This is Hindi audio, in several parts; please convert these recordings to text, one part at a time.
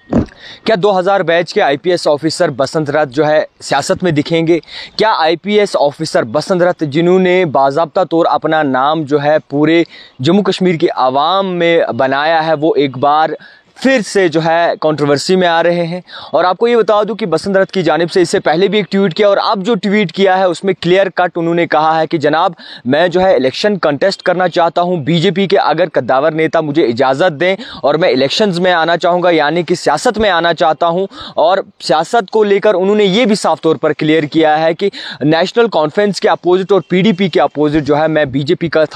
क्या 2000 बैच के आईपीएस ऑफिसर बसंत रथ जो है सियासत में दिखेंगे? क्या आईपीएस ऑफिसर बसंत रथ जिन्होंने बाज़ाब्ता तौर अपना नाम जो है पूरे जम्मू कश्मीर की आवाम में बनाया है, वो एक बार फिर से जो है कंट्रोवर्सी में आ रहे हैं? और आपको ये बता दूं कि बसंत रथ की जानिब से इससे पहले भी एक ट्वीट किया और अब जो ट्वीट किया है उसमें क्लियर कट उन्होंने कहा है कि जनाब मैं जो है इलेक्शन कंटेस्ट करना चाहता हूं, बीजेपी के अगर कद्दावर नेता मुझे इजाज़त दें और मैं इलेक्शंस में आना चाहूँगा, यानी कि सियासत में आना चाहता हूँ। और सियासत को लेकर उन्होंने ये भी साफ तौर पर क्लियर किया है कि नेशनल कॉन्फ्रेंस के अपोजिट और पीडीपी के अपोजिट जो है मैं बीजेपी का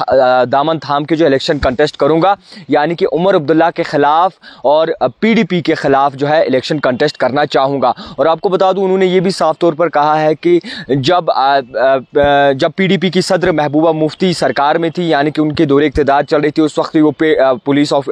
दामन थाम के जो इलेक्शन कंटेस्ट करूँगा, यानी कि उमर अब्दुल्ला के खिलाफ और पीडीपी के खिलाफ जो है इलेक्शन कंटेस्ट करना चाहूँगा। और आपको बता दूं उन्होंने ये भी साफ तौर पर कहा है कि जब पीडीपी की सदर महबूबा मुफ्ती सरकार में थी, यानी कि उनके दौरे इक़्तिदार चल रही थी, उस वक्त वो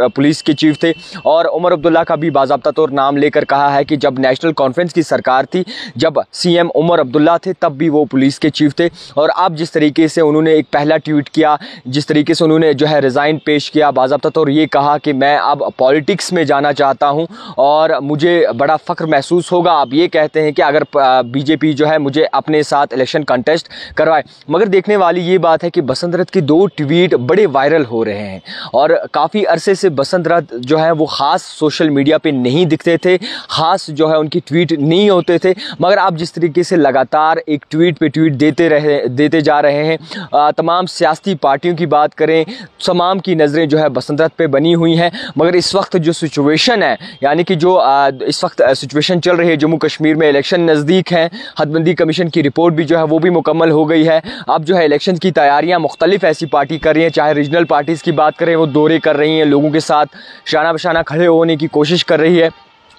पुलिस के चीफ थे। और उमर अब्दुल्ला का भी बाज़ाब्ता तौर नाम लेकर कहा है कि जब नेशनल कॉन्फ्रेंस की सरकार थी, जब सीएम उमर अब्दुल्ला थे, तब भी वो पुलिस के चीफ थे। और अब जिस तरीके से उन्होंने एक पहला ट्वीट किया, जिस तरीके से उन्होंने जो है रिज़ाइन पेश किया, बाज़ाब्ता तौर ये कहा कि मैं अब पॉलिटिक्स में जाना चाहता हूं और मुझे बड़ा फ़ख्र महसूस होगा। आप ये कहते हैं कि अगर बीजेपी जो है मुझे अपने साथ इलेक्शन कंटेस्ट करवाए। मगर देखने वाली ये बात है कि बसंत रथ की 2 ट्वीट बड़े वायरल हो रहे हैं और काफ़ी अरसे से बसंत रथ जो है वो ख़ास सोशल मीडिया पे नहीं दिखते थे, ख़ास जो है उनकी ट्वीट नहीं होते थे। मगर आप जिस तरीके से लगातार एक ट्वीट पे ट्वीट देते जा रहे हैं, तमाम सियासी पार्टियों की बात करें, तमाम की नज़रें जो है बसंत रथ पे बनी हुई हैं। मगर इस वक्त जो सिचुएशन है, यानी कि जो इस वक्त सिचुएशन चल रही है जम्मू कश्मीर में, इलेक्शन नज़दीक हैं, हदबंदी कमीशन की रिपोर्ट भी जो है वो भी मुकम्मल हो गई है। अब जो है इलेक्शन की तैयारियां मुख्तलिफ ऐसी पार्टी कर रही हैं, चाहे रीजनल पार्टीज़ की बात करें, वो दौरे कर रही हैं, लोगों के साथ शाना बशाना खड़े होने की कोशिश कर रही है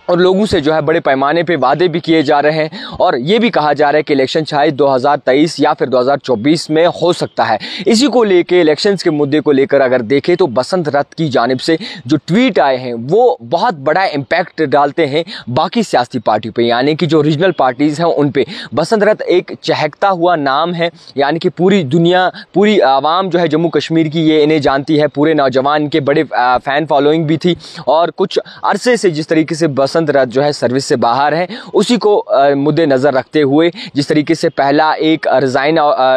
और लोगों से जो है बड़े पैमाने पे वादे भी किए जा रहे हैं। और ये भी कहा जा रहा है कि इलेक्शन शायद 2023 या फिर 2024 में हो सकता है। इसी को लेके, इलेक्शंस के मुद्दे को लेकर अगर देखें तो बसंत रथ की जानिब से जो ट्वीट आए हैं वो बहुत बड़ा इम्पैक्ट डालते हैं बाकी सियासी पार्टियों पे, यानी कि जो रीजनल पार्टीज़ हैं उन पे। बसंत रथ एक चहकता हुआ नाम है, यानी कि पूरी दुनिया, पूरी आवाम जो है जम्मू कश्मीर की ये इन्हें जानती है, पूरे नौजवान के बड़े फ़ैन फॉलोइंग भी थी। और कुछ अरसे से जिस तरीके से बसंत रथ जो है सर्विस से बाहर है, उसी को मुद्दे नज़र रखते हुए जिस तरीके से पहला एक रिज़ाइन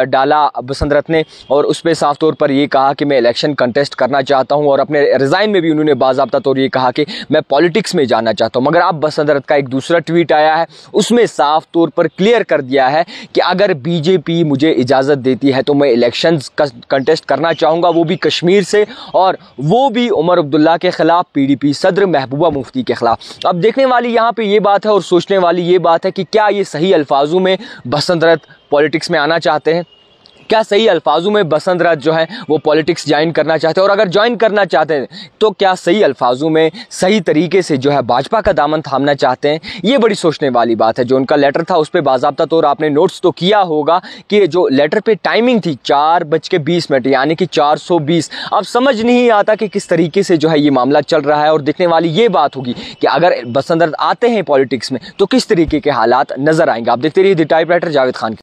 डाला बसंत रथ ने और उस पर साफ तौर पर ये कहा कि मैं इलेक्शन कंटेस्ट करना चाहता हूं, और अपने रिज़ाइन में भी उन्होंने बाज़ाब्ता तौर ये कहा कि मैं पॉलिटिक्स में जाना चाहता हूं। मगर अब बसंत रथ का एक दूसरा ट्वीट आया है, उसमें साफ तौर पर क्लियर कर दिया है कि अगर बीजेपी मुझे इजाज़त देती है तो मैं इलेक्शन कंटेस्ट करना चाहूँगा, वो भी कश्मीर से, और वो भी उमर अब्दुल्ला के ख़िलाफ़, पीडीपी सदर महबूबा मुफ्ती के ख़िलाफ़। अब देखने वाली यहाँ पे ये बात है और सोचने वाली ये बात है कि क्या ये सही अल्फाजों में बसंत रथ पॉलिटिक्स में आना चाहते हैं? क्या सही अल्फाजों में बसंत रथ जो है वो पॉलिटिक्स ज्वाइन करना चाहते हैं? और अगर ज्वाइन करना चाहते हैं तो क्या सही अल्फाजों में, सही तरीके से जो है भाजपा का दामन थामना चाहते हैं? ये बड़ी सोचने वाली बात है। जो उनका लेटर था उस पर बाज़ाब्ता तौर आपने नोट्स तो किया होगा कि जो लेटर पे टाइमिंग थी 4:20, यानी कि 420। अब समझ नहीं आता कि किस तरीके से जो है ये मामला चल रहा है। और देखने वाली ये बात होगी कि अगर बसंत रथ आते हैं पॉलिटिक्स में तो किस तरीके के हालात नजर आएंगे। आप देखते रहिए द टाइपराइटर जावेद खान।